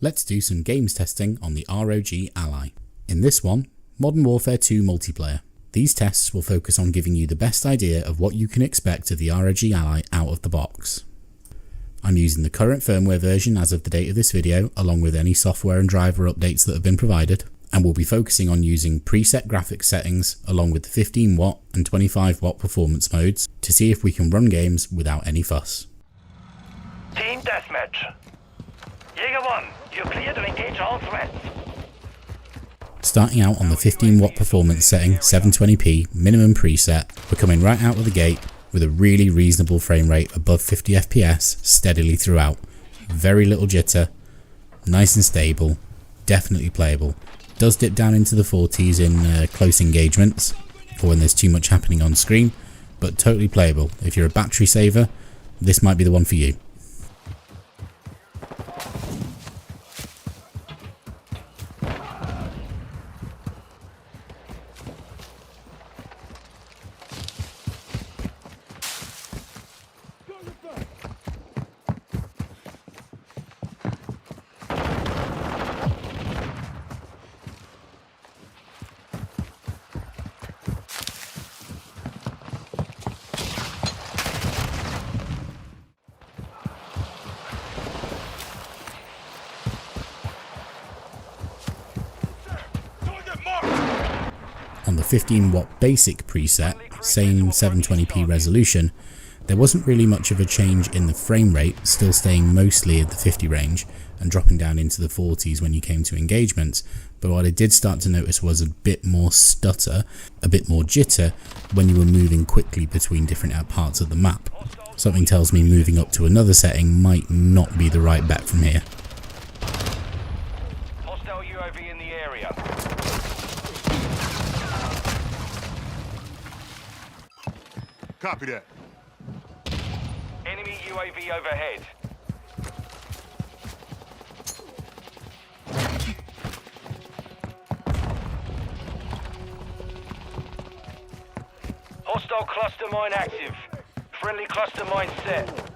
let's do some games testing on the ROG Ally. In this one, Modern Warfare 2 multiplayer. These tests will focus on giving you the best idea of what you can expect of the ROG Ally out of the box. I'm using the current firmware version as of the date of this video, along with any software and driver updates that have been provided, and we'll be focusing on using preset graphics settings along with the 15 watt and 25 watt performance modes to see if we can run games without any fuss. Team Deathmatch. Jäger 1, you're clear to engage all threats. Starting out on the 15 watt performance setting, 720p, minimum preset, we're coming right out of the gate with a really reasonable frame rate above 50 FPS steadily throughout. Very little jitter, nice and stable, definitely playable. Does dip down into the 40s in close engagements or when there's too much happening on screen, but totally playable. If you're a battery saver, this might be the one for you. On the 15 watt basic preset, same 720p resolution, there wasn't really much of a change in the frame rate, still staying mostly at the 50 range and dropping down into the 40s when you came to engagements, but what I did start to notice was a bit more stutter, a bit more jitter when you were moving quickly between different parts of the map. Something tells me moving up to another setting might not be the right bet from here. Hostile UAV in the area. Copy that. Enemy UAV overhead. Hostile cluster mine active. Friendly cluster mine set.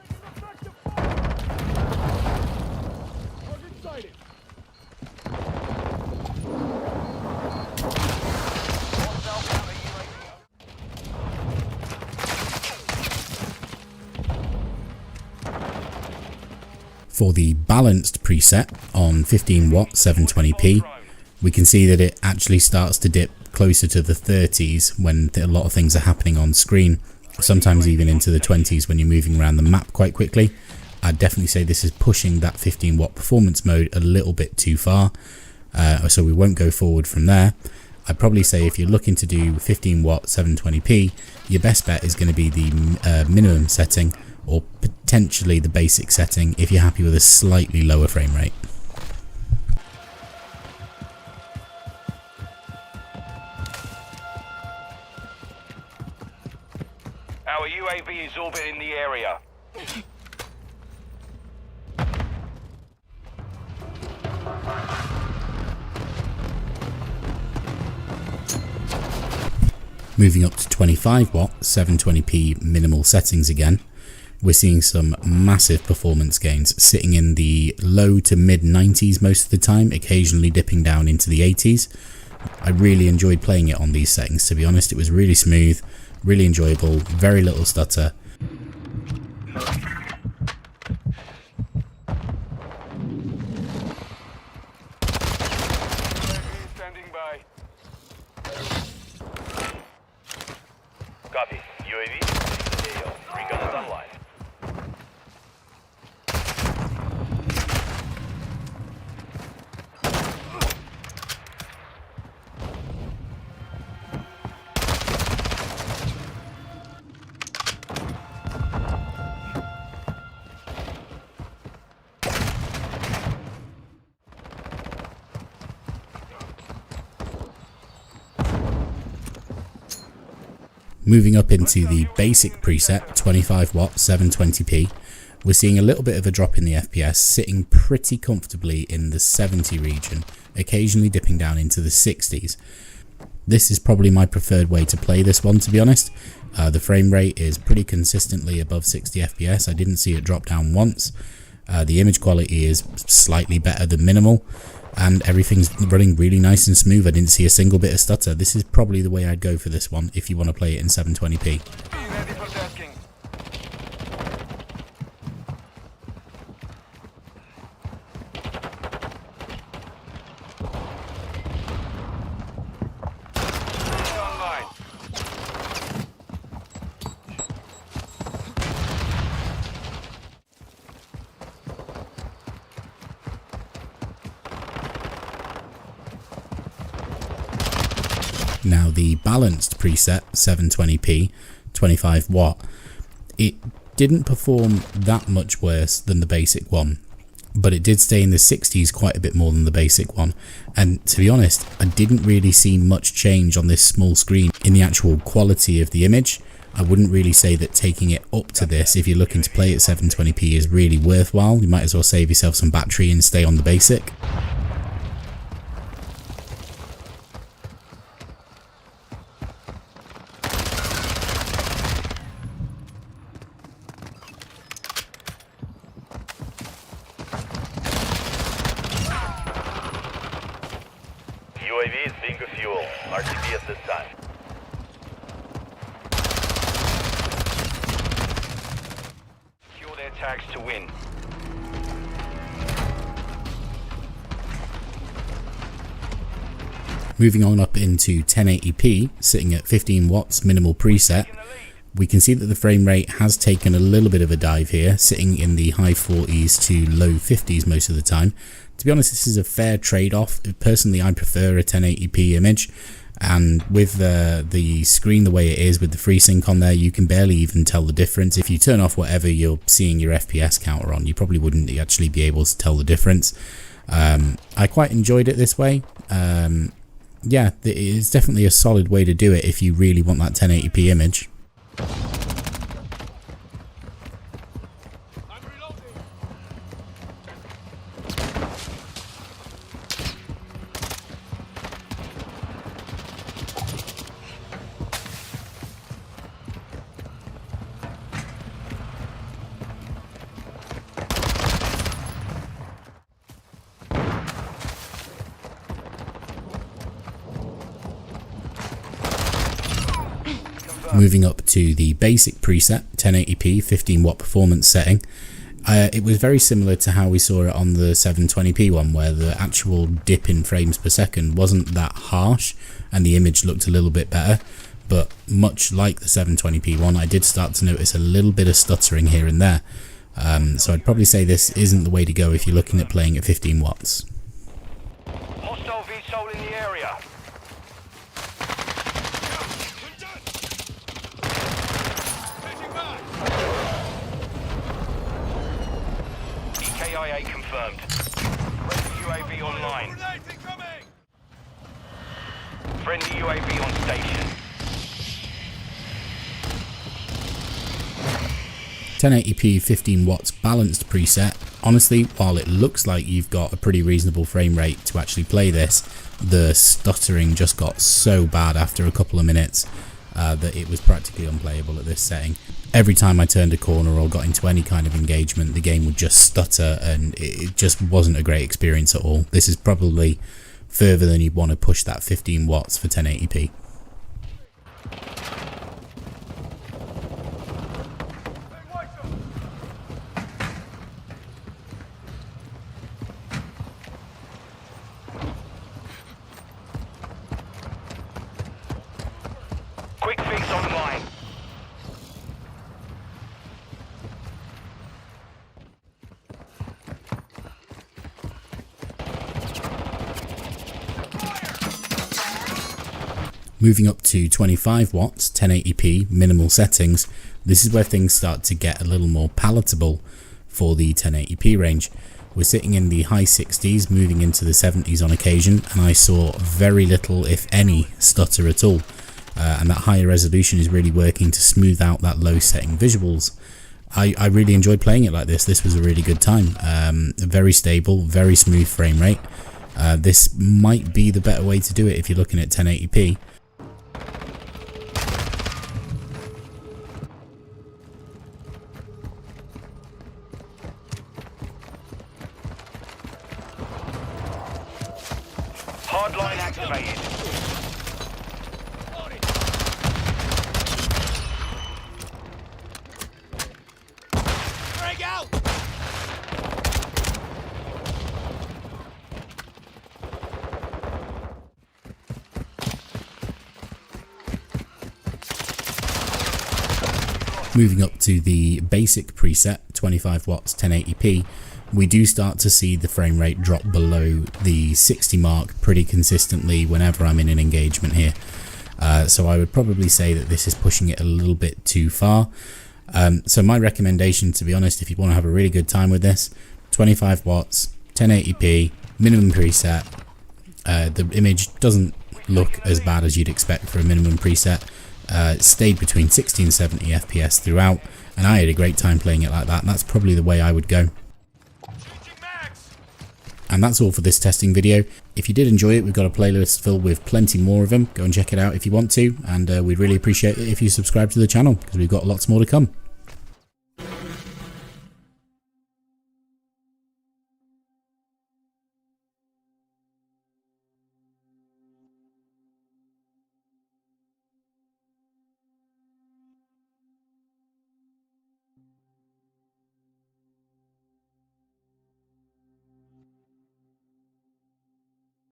For the balanced preset on 15 watt 720p, we can see that it actually starts to dip closer to the 30s when a lot of things are happening on screen, sometimes even into the 20s when you're moving around the map quite quickly. I'd definitely say this is pushing that 15 watt performance mode a little bit too far, so we won't go forward from there. I'd probably say if you're looking to do 15 watt 720p, your best bet is going to be the minimum setting, or potentially the basic setting if you're happy with a slightly lower frame rate. Our UAV is orbiting the area. Moving up to 25 watt 720p minimal settings again, we're seeing some massive performance gains, sitting in the low to mid 90s most of the time, occasionally dipping down into the 80s. I really enjoyed playing it on these settings, to be honest. It was really smooth, really enjoyable, very little stutter. Standing by. Copy. UAV. Recon is online. Moving up into the basic preset, 25 watt 720p, we're seeing a little bit of a drop in the FPS, sitting pretty comfortably in the 70 region, occasionally dipping down into the 60s. This is probably my preferred way to play this one, to be honest. The frame rate is pretty consistently above 60 FPS. I didn't see it drop down once. The image quality is slightly better than minimal, and everything's running really nice and smooth. I didn't see a single bit of stutter. This is probably the way I'd go for this one if you want to play it in 720p. Ready for tasking. Online. Now the balanced preset 720p 25 watt, it didn't perform that much worse than the basic one, but it did stay in the 60s quite a bit more than the basic one. And to be honest, I didn't really see much change on this small screen in the actual quality of the image. I wouldn't really say that taking it up to this, if you're looking to play at 720p, is really worthwhile. You might as well save yourself some battery and stay on the basic. UAV is being fuel. RTB at this time. Fuel their tags to win. Moving on up into 1080p, sitting at 15 watts minimal preset, we can see that the frame rate has taken a little bit of a dive here, sitting in the high 40s to low 50s most of the time. To be honest, this is a fair trade-off. Personally, I prefer a 1080p image, and with the screen the way it is, with the FreeSync on there, you can barely even tell the difference. If you turn off whatever you're seeing your FPS counter on, you probably wouldn't actually be able to tell the difference. I quite enjoyed it this way. Yeah, it's definitely a solid way to do it if you really want that 1080p image. Moving up to the basic preset 1080p 15 watt performance setting, it was very similar to how we saw it on the 720p one, where the actual dip in frames per second wasn't that harsh and the image looked a little bit better. But much like the 720p one, I did start to notice a little bit of stuttering here and there. So I'd probably say this isn't the way to go if you're looking at playing at 15 watts. Hostile VTOL in the area. EKIA confirmed. Friendly UAV online. Friendly UAV on station. 1080p 15 watts balanced preset. Honestly, while it looks like you've got a pretty reasonable frame rate to actually play this, the stuttering just got so bad after a couple of minutes that it was practically unplayable at this setting. Every time I turned a corner or got into any kind of engagement, the game would just stutter, and it just wasn't a great experience at all. This is probably further than you'd want to push that 15 watts for 1080p. Quick fix online. Moving up to 25 watts 1080p minimal settings, this is where things start to get a little more palatable for the 1080p range. We're sitting in the high 60s, moving into the 70s on occasion, and I saw very little, if any, stutter at all. And that higher resolution is really working to smooth out that low setting visuals. I really enjoyed playing it like this. This was a really good time. Very stable, very smooth frame rate. This might be the better way to do it if you're looking at 1080p. Hardline activated. Frag out! Moving up to the basic preset, 25 watts, 1080p, we do start to see the frame rate drop below the 60 mark pretty consistently whenever I'm in an engagement here. So I would probably say that this is pushing it a little bit too far. So my recommendation, to be honest, if you want to have a really good time with this, 25 watts, 1080p, minimum preset. The image doesn't look as bad as you'd expect for a minimum preset. It stayed between 60 and 70 FPS throughout, and I had a great time playing it like that, and that's probably the way I would go. And that's all for this testing video. If you did enjoy it, we've got a playlist filled with plenty more of them. Go and check it out if you want to, and we'd really appreciate it if you subscribe to the channel, because we've got lots more to come.